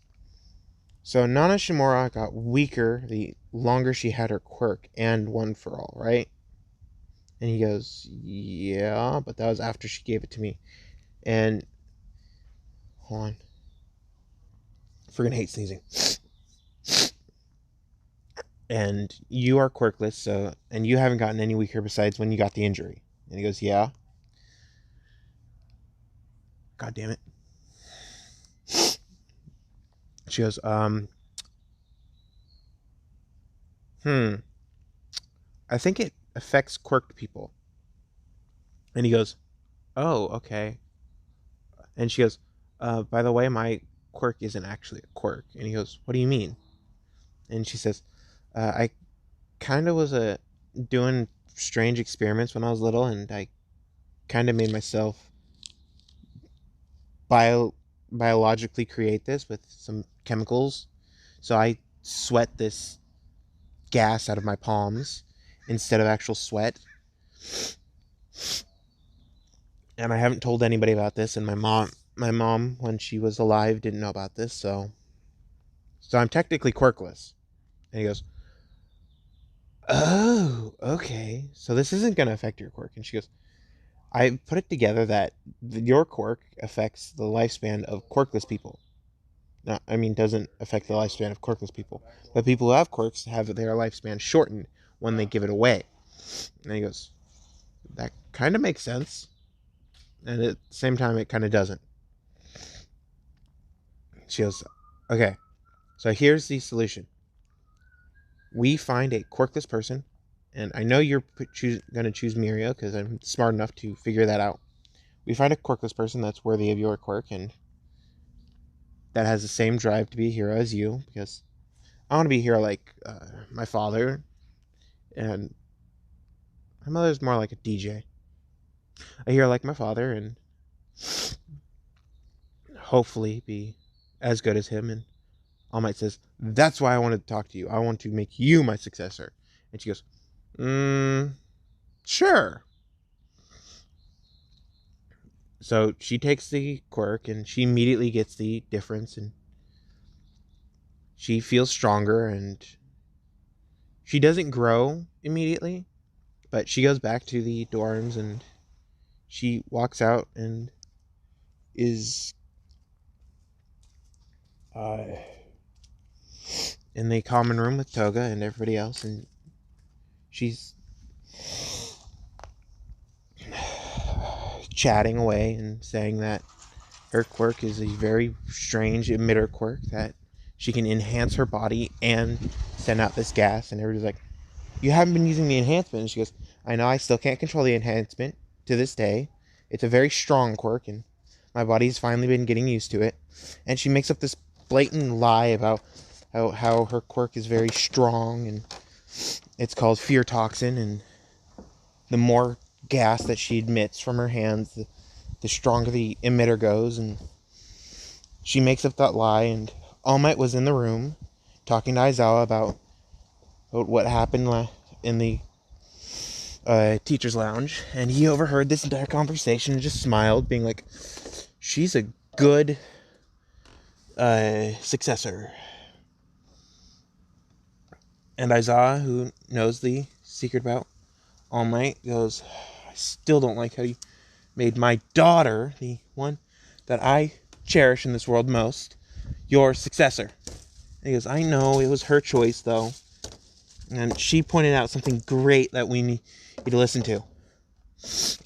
So Nana Shimura got weaker the longer she had her quirk and One for All, right? And he goes, yeah, but that was after she gave it to me. And hold on. Freaking hate sneezing. And you are quirkless, so, and you haven't gotten any weaker besides when you got the injury. And he goes, yeah. God damn it. She goes, I think it affects quirked people. And he goes, oh, okay. And she goes, by the way, my quirk isn't actually a quirk. And he goes, what do you mean? And she says, I kind of was doing strange experiments when I was little, and I kind of made myself biologically create this with some chemicals. So I sweat this gas out of my palms instead of actual sweat. And I haven't told anybody about this, and my mom, when she was alive, didn't know about this, so I'm technically quirkless. And he goes, oh, okay. So this isn't going to affect your quirk. And she goes, I put it together that your quirk affects the lifespan of quirkless people. No, I mean, doesn't affect the lifespan of quirkless people. But people who have quirks have their lifespan shortened when they give it away. And he goes, that kind of makes sense. And at the same time, it kind of doesn't. She goes, okay, so here's the solution. We find a quirkless person, and I know you're going to choose Mirio because I'm smart enough to figure that out. We find a quirkless person that's worthy of your quirk and that has the same drive to be a hero as you, because I want to be a hero like my father, and my mother's more like a DJ. A hero like my father, and hopefully be as good as him. And All Might says, that's why I wanted to talk to you. I want to make you my successor. And she goes, sure. So she takes the quirk, and she immediately gets the difference, and she feels stronger, and she doesn't grow immediately, but she goes back to the dorms, and she walks out and is in the common room with Toga and everybody else, and she's chatting away and saying that her quirk is a very strange emitter quirk, that she can enhance her body and send out this gas. And everybody's like, you haven't been using the enhancement. And she goes, I know, I still can't control the enhancement to this day. It's a very strong quirk, and my body's finally been getting used to it. And she makes up this blatant lie about how her quirk is very strong, and it's called fear toxin, and the more gas that she emits from her hands, the stronger the emitter goes. And she makes up that lie, and All Might was in the room talking to Aizawa about what happened in the teacher's lounge, and he overheard this entire conversation and just smiled, being like, she's a good successor. And Aizawa, who knows the secret about All Might, goes, I still don't like how you made my daughter, the one that I cherish in this world most, your successor. And he goes, I know, it was her choice, though. And she pointed out something great that we need you to listen to.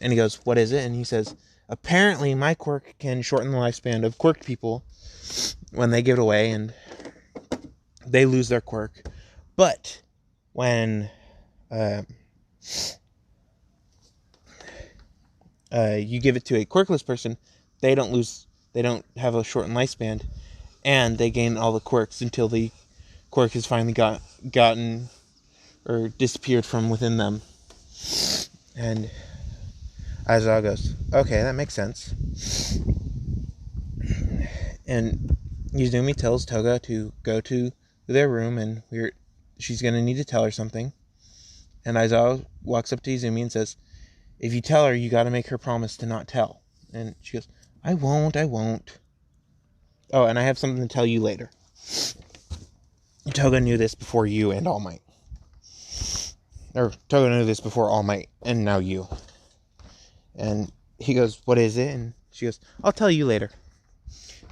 And he goes, what is it? And he says, apparently my quirk can shorten the lifespan of quirked people when they give it away and they lose their quirk. But when you give it to a quirkless person, they don't have a shortened lifespan, and they gain all the quirks until the quirk has finally gotten or disappeared from within them. And Aizawa goes, okay, that makes sense. And Izumi tells Toga to go to their room, and she's going to need to tell her something. And Aizawa walks up to Izumi and says, if you tell her, you got to make her promise to not tell. And she goes, I won't. Oh, and I have something to tell you later. Toga knew this before you and All Might. Or Toga knew this before All Might, and now you. And he goes, what is it? And she goes, I'll tell you later.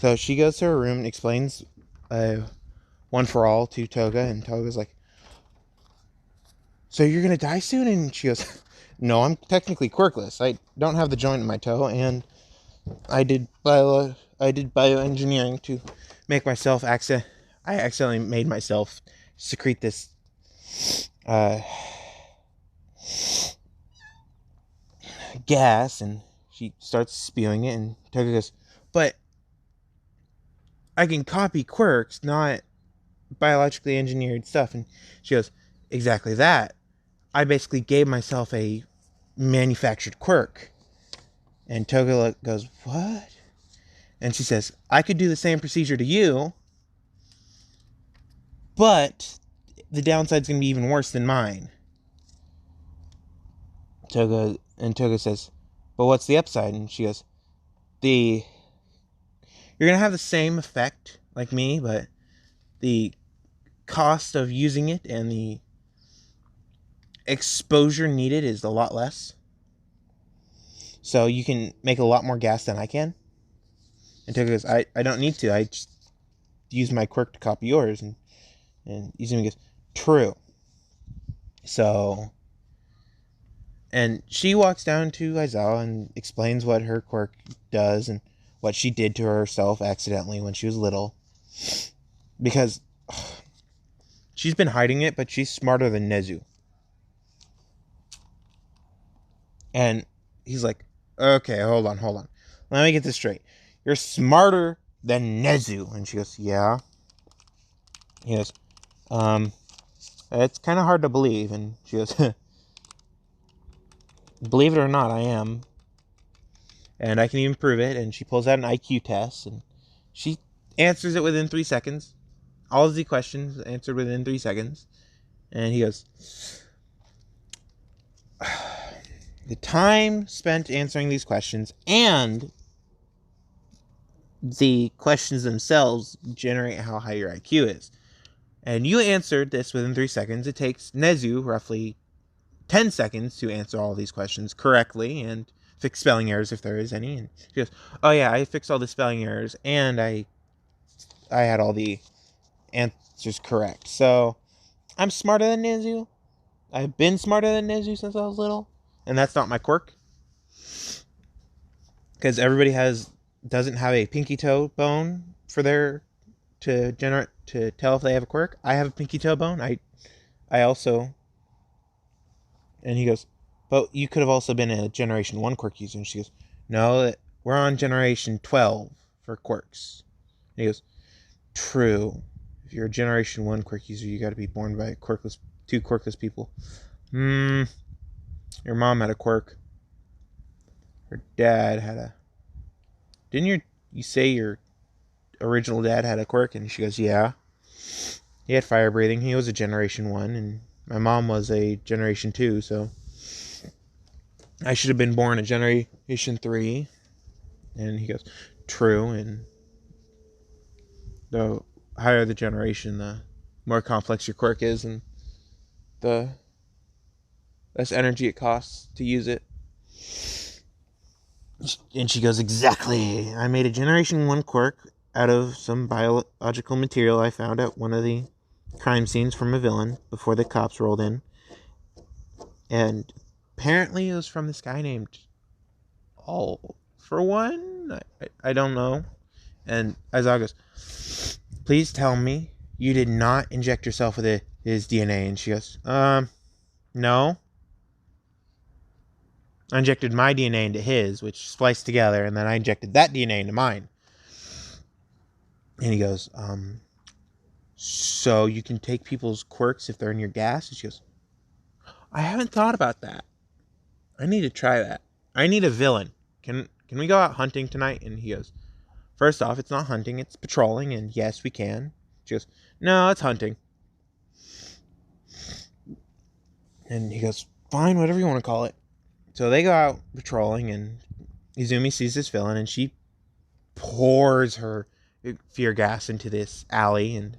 So she goes to her room and explains One for All to Toga, and Toga's like, so you're going to die soon? And she goes, no, I'm technically quirkless. I don't have the joint in my toe, and I did bioengineering to make myself I accidentally made myself secrete this gas, and she starts spewing it, and Toga goes, but I can copy quirks, not biologically engineered stuff. And she goes, exactly that. I basically gave myself a manufactured quirk. And Toga goes, what? And she says, I could do the same procedure to you, but the downside's going to be even worse than mine. Toga says, but what's the upside? And she goes, you're going to have the same effect like me, but the cost of using it and the exposure needed is a lot less. So you can make a lot more gas than I can. And Toga goes, I don't need to. I just use my quirk to copy yours. And Izumi goes, true. So, and she walks down to Aizawa and explains what her quirk does and what she did to herself accidentally when she was little. Because she's been hiding it, but she's smarter than Nezu. And he's like, okay, hold on. Let me get this straight. You're smarter than Nezu. And she goes, yeah. He goes, it's kind of hard to believe. And she goes, believe it or not, I am. And I can even prove it. And she pulls out an IQ test, and she answers it within 3 seconds. All of the questions answered within 3 seconds. And he goes, the time spent answering these questions and the questions themselves generate how high your IQ is. And you answered this within 3 seconds. It takes Nezu roughly 10 seconds to answer all these questions correctly and fix spelling errors if there is any. And she goes, oh yeah, I fixed all the spelling errors and I had all the answers correct. So I'm smarter than Nezu. I've been smarter than Nezu since I was little. And that's not my quirk. Because everybody doesn't have a pinky toe bone to tell if they have a quirk. I have a pinky toe bone. I also. And he goes, but you could have also been a Generation 1 quirk user. And she goes, no, we're on Generation 12 for quirks. And he goes, true. If you're a Generation 1 quirk user, you got to be born by two quirkless people. Your mom had a quirk. Her dad had a... Didn't you say your original dad had a quirk? And she goes, yeah. He had fire breathing. He was a Generation 1, and my mom was a Generation 2, so I should have been born a Generation 3. And he goes, true. And the higher the generation, the more complex your quirk is, and the less energy it costs to use it. And she goes, exactly. I made a Generation 1 quirk out of some biological material I found at one of the crime scenes from a villain before the cops rolled in. And apparently it was from this guy named All for One. I don't know. And Aizawa goes, please tell me you did not inject yourself with his DNA. And she goes, no. I injected my DNA into his, which spliced together, and then I injected that DNA into mine. And he goes, so you can take people's quirks if they're in your gas? And she goes, I haven't thought about that. I need to try that. I need a villain. Can we go out hunting tonight? And he goes, first off, it's not hunting, it's patrolling, and yes, we can. She goes, no, it's hunting. And he goes, fine, whatever you want to call it. So they go out patrolling, and Izumi sees this villain, and she pours her fear gas into this alley, and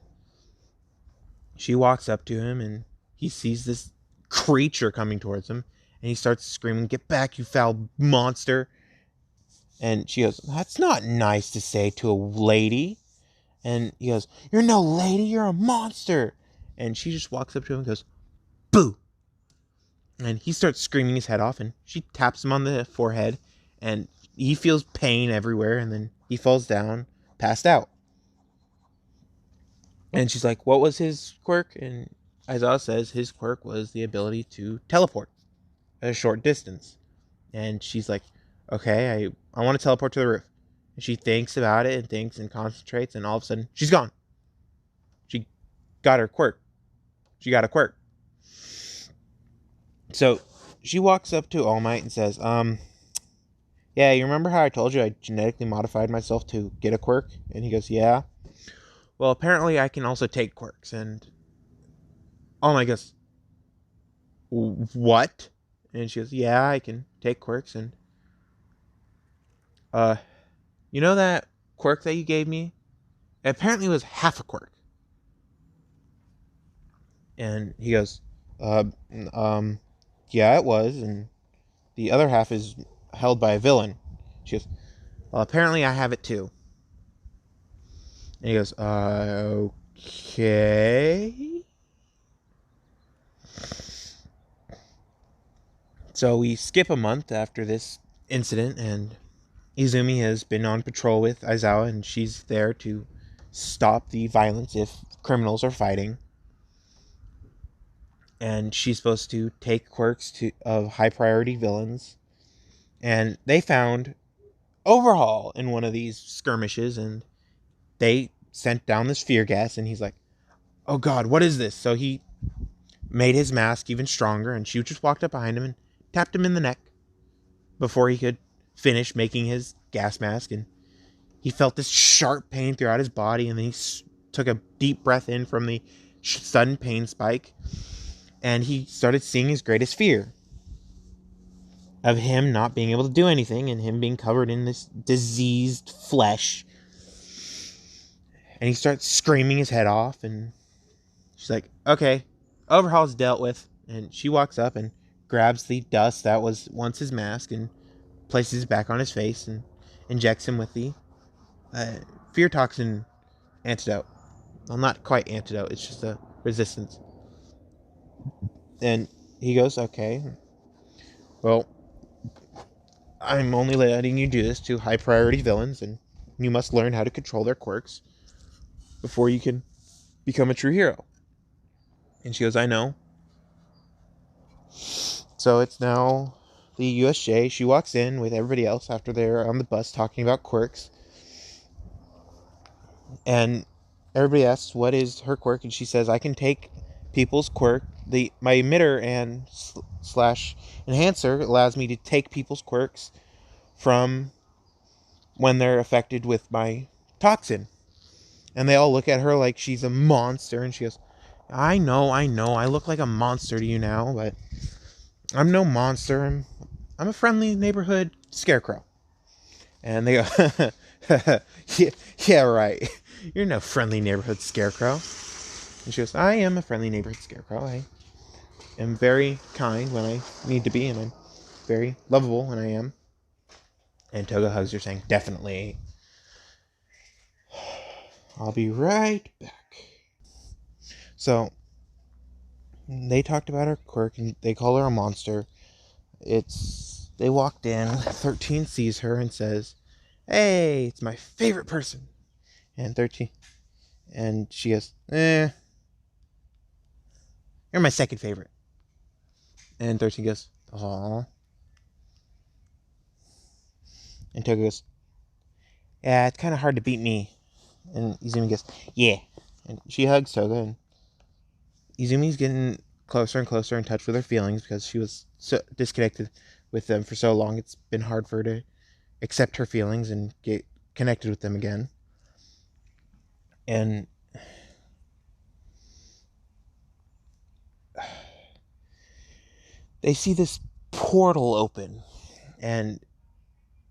she walks up to him, and he sees this creature coming towards him, and he starts screaming, get back, you foul monster. And she goes, that's not nice to say to a lady. And he goes, you're no lady, you're a monster. And she just walks up to him and goes, boo. And he starts screaming his head off, and she taps him on the forehead, and he feels pain everywhere, and then he falls down, passed out. And she's like, what was his quirk? And Aizawa says his quirk was the ability to teleport at a short distance. And she's like, okay, I want to teleport to the roof. And she thinks about it and thinks and concentrates, and all of a sudden, she's gone. She got her quirk. She got a quirk. So she walks up to All Might and says, yeah, you remember how I told you I genetically modified myself to get a quirk? And he goes, yeah. Well, apparently I can also take quirks. And All Might goes, what? And she goes, yeah, I can take quirks. And you know that quirk that you gave me? Apparently it was half a quirk. And he goes, yeah, it was, and the other half is held by a villain. She goes, well, apparently I have it too. And he goes, okay. So we skip a month after this incident, and Izumi has been on patrol with Aizawa, and she's there to stop the violence if criminals are fighting. And she's supposed to take quirks of high priority villains. And they found Overhaul in one of these skirmishes, and they sent down this fear gas, and he's like, oh god, what is this? So he made his mask even stronger, and she just walked up behind him and tapped him in the neck before he could finish making his gas mask. And he felt this sharp pain throughout his body, and then he took a deep breath in from the sudden pain spike, and he started seeing his greatest fear of him not being able to do anything and him being covered in this diseased flesh. And he starts screaming his head off, and she's like, okay, Overhaul's dealt with. And she walks up and grabs the dust that was once his mask and places it back on his face and injects him with the fear toxin antidote. Well, not quite antidote, it's just a resistance. And he goes, okay, well, I'm only letting you do this to high priority villains, and you must learn how to control their quirks before you can become a true hero. And she goes, I know. So it's now the USJ. She walks in with everybody else after they're on the bus talking about quirks. And everybody asks, what is her quirk? And she says, I can take people's quirk. My emitter and slash enhancer allows me to take people's quirks from when they're affected with my toxin. And they all look at her like she's a monster. And she goes, I know. I look like a monster to you now, but I'm no monster. I'm a friendly neighborhood scarecrow. And they go, yeah, right. You're no friendly neighborhood scarecrow. And she goes, I am a friendly neighborhood scarecrow. I am very kind when I need to be, and I'm very lovable when I am. And Toga hugs her, saying, definitely. I'll be right back. So they talked about her quirk and they call her a monster. They walked in. 13 sees her and says, "Hey, it's my favorite person." And 13, and she goes, "You're my second favorite." And 13 goes, "Aw." And Toga goes, "Yeah, it's kind of hard to beat me." And Izumi goes, "Yeah." And she hugs Toga, and Izumi's getting closer and closer in touch with her feelings because she was so disconnected with them for so long. It's been hard for her to accept her feelings and get connected with them again. And they see this portal open, and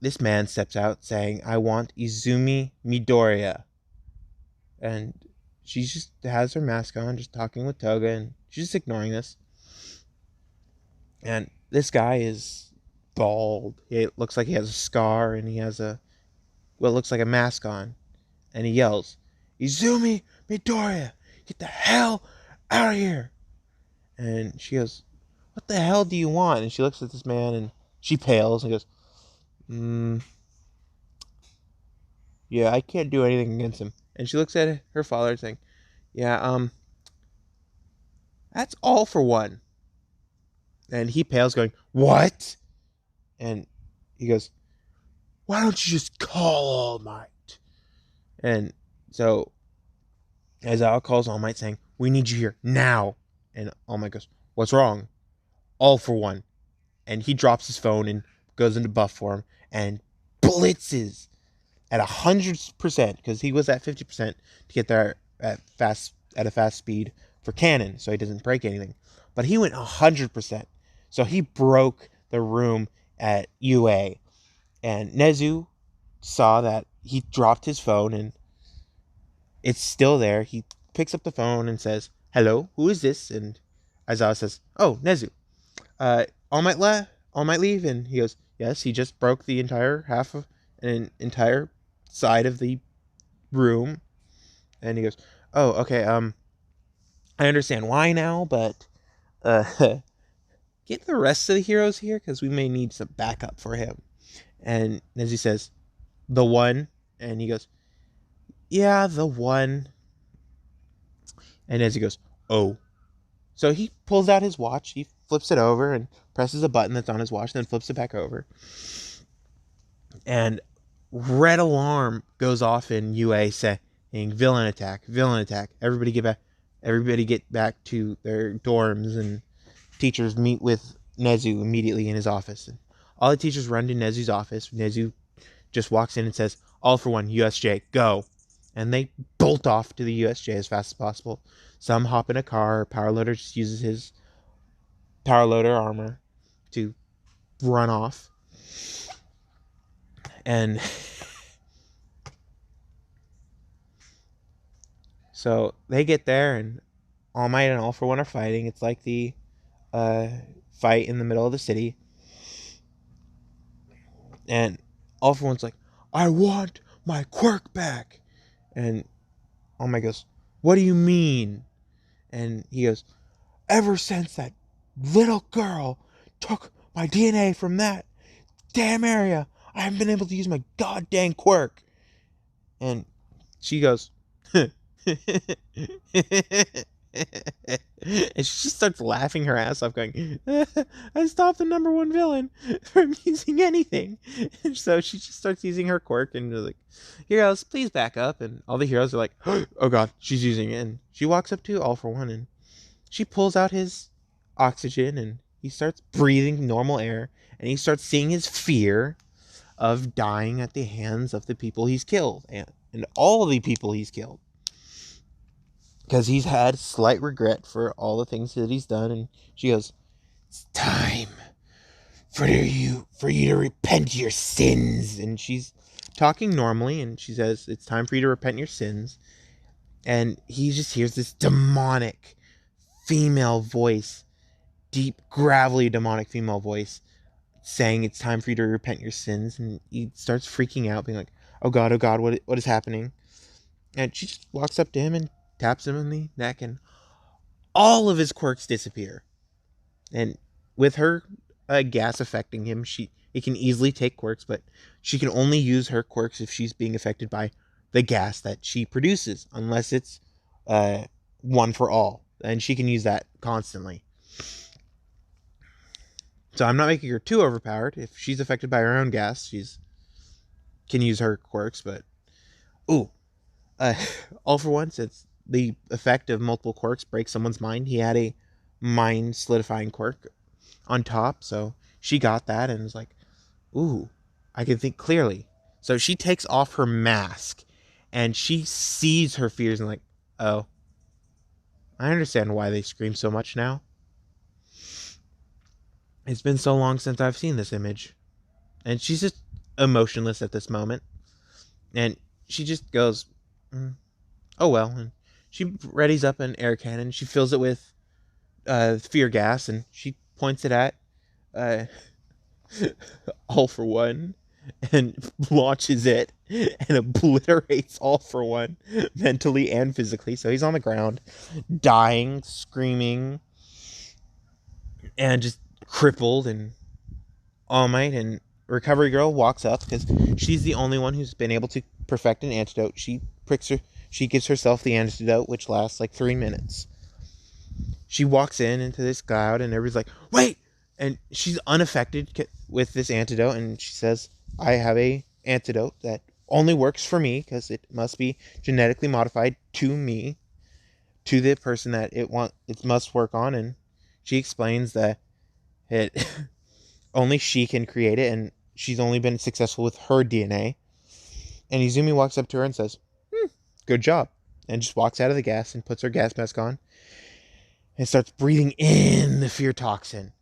this man steps out saying, "I want Izumi Midoriya." And she just has her mask on, just talking with Toga, and she's just ignoring this. And this guy is bald. It looks like he has a scar, and he has what looks like a mask on. And he yells, "Izumi Midoriya, get the hell out of here!" And she goes, "What the hell do you want?" And she looks at this man, and she pales and goes, "Yeah, I can't do anything against him." And she looks at her father saying, "Yeah, that's all for one." And he pales, going, "What?" And he goes, "Why don't you just call All Might?" And so Aizawa calls All Might, saying, "We need you here now." And All Might goes, "What's wrong?" "All for one." And he drops his phone and goes into buff form and blitzes at 100% because he was at 50% to get there at a fast speed for cannon, so he doesn't break anything. But he went 100%, so he broke the room at UA. And Nezu saw that he dropped his phone and it's still there. He picks up the phone and says, "Hello, who is this?" And Aizawa says, "Oh, Nezu. All Might leave?" And he goes, "Yes, he just broke the entire half of an entire side of the room." And he goes, "Oh, okay. I understand why now, but uh, get the rest of the heroes here because we may need some backup for him." And Nezu says, "The one," and he goes, "Yeah, the one." And Nezu goes, "Oh." So he pulls out his watch, he flips it over and presses a button that's on his watch, then flips it back over. And red alarm goes off in UA saying, "Villain attack, villain attack. Everybody get back to their dorms." And teachers meet with Nezu immediately in his office. And all the teachers run to Nezu's office. Nezu just walks in and says, "All for one, USJ, go." And they bolt off to the USJ as fast as possible. Some hop in a car. Power Loader just uses his Power Loader armor to run off. And so they get there, and All Might and All for One are fighting. It's like the fight in the middle of the city. And All for One's like, "I want my quirk back." And All Might goes, "What do you mean?" And he goes, "Ever since that little girl took my DNA from that damn area, I haven't been able to use my goddamn quirk." And she goes, and she just starts laughing her ass off, going, "I stopped the number one villain from using anything." And so she just starts using her quirk, and they're like, "Heroes, please back up." And all the heroes are like, "Oh god, she's using it." And she walks up to All for One, and she pulls out his oxygen, and he starts breathing normal air, and he starts seeing his fear of dying at the hands of the people he's killed, and all the people he's killed. Because he's had slight regret for all the things that he's done. And she goes, "It's time for you to repent your sins." And she's talking normally, and she says, "It's time for you to repent your sins." And he just hears this demonic female voice, deep, gravelly, demonic female voice saying, "It's time for you to repent your sins." And he starts freaking out, being like, oh god, what is happening?" And she just walks up to him and taps him on the neck, and all of his quirks disappear. And with her gas affecting him, it can easily take quirks, but she can only use her quirks if she's being affected by the gas that she produces, unless it's uh, one for all, and she can use that constantly. So I'm not making her too overpowered. If she's affected by her own gas, she's can use her quirks. But ooh, uh, all for one, since the effect of multiple quirks breaks someone's mind, he had a mind solidifying quirk on top, so she got that and was like, ooh, I can think clearly. So she takes off her mask and she sees her fears and like, oh, I understand why they scream so much now. It's been so long since I've seen this image. And she's just emotionless at this moment. And she just goes, oh well. And she readies up an air cannon. She fills it with fear gas and she points it at uh, All for One and launches it and obliterates All for One mentally and physically. So he's on the ground, dying, screaming, and just crippled. And All Might and Recovery Girl walks up because she's the only one who's been able to perfect an antidote. She gives herself the antidote, which lasts like 3 minutes. She walks into this cloud and everybody's like, wait! And she's unaffected with this antidote, and she says, I have a antidote that only works for me because it must be genetically modified to me, to the person that it must work on. And she explains that it only she can create it, and she's only been successful with her DNA. And Izumi walks up to her and says, good job, and just walks out of the gas and puts her gas mask on and starts breathing in the fear toxin.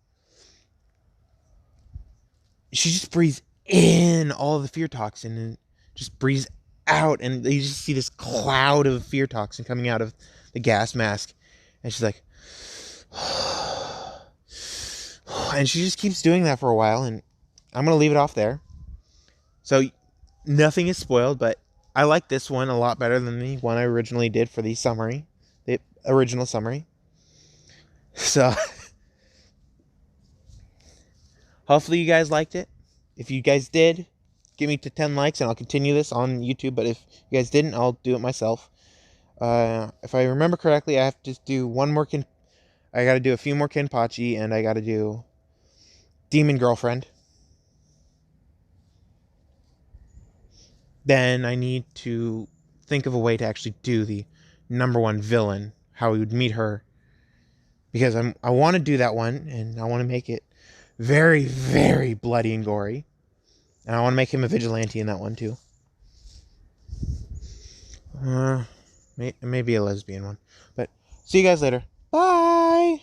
She just breathes in all the fear toxin and just breathes out, and you just see this cloud of fear toxin coming out of the gas mask. And she's like, and she just keeps doing that for a while, and I'm going to leave it off there. So nothing is spoiled, but I like this one a lot better than the one I originally did for the original summary. So hopefully you guys liked it. If you guys did, give me to 10 likes and I'll continue this on YouTube. But if you guys didn't, I'll do it myself. If I remember correctly, I have to do one more I got to do a few more Kenpachi, and I got to do Demon Girlfriend. Then I need to think of a way to actually do the number one villain, how we would meet her. Because I want to do that one, and I want to make it very, very bloody and gory. And I want to make him a vigilante in that one, too. Maybe a lesbian one. But see you guys later. Bye!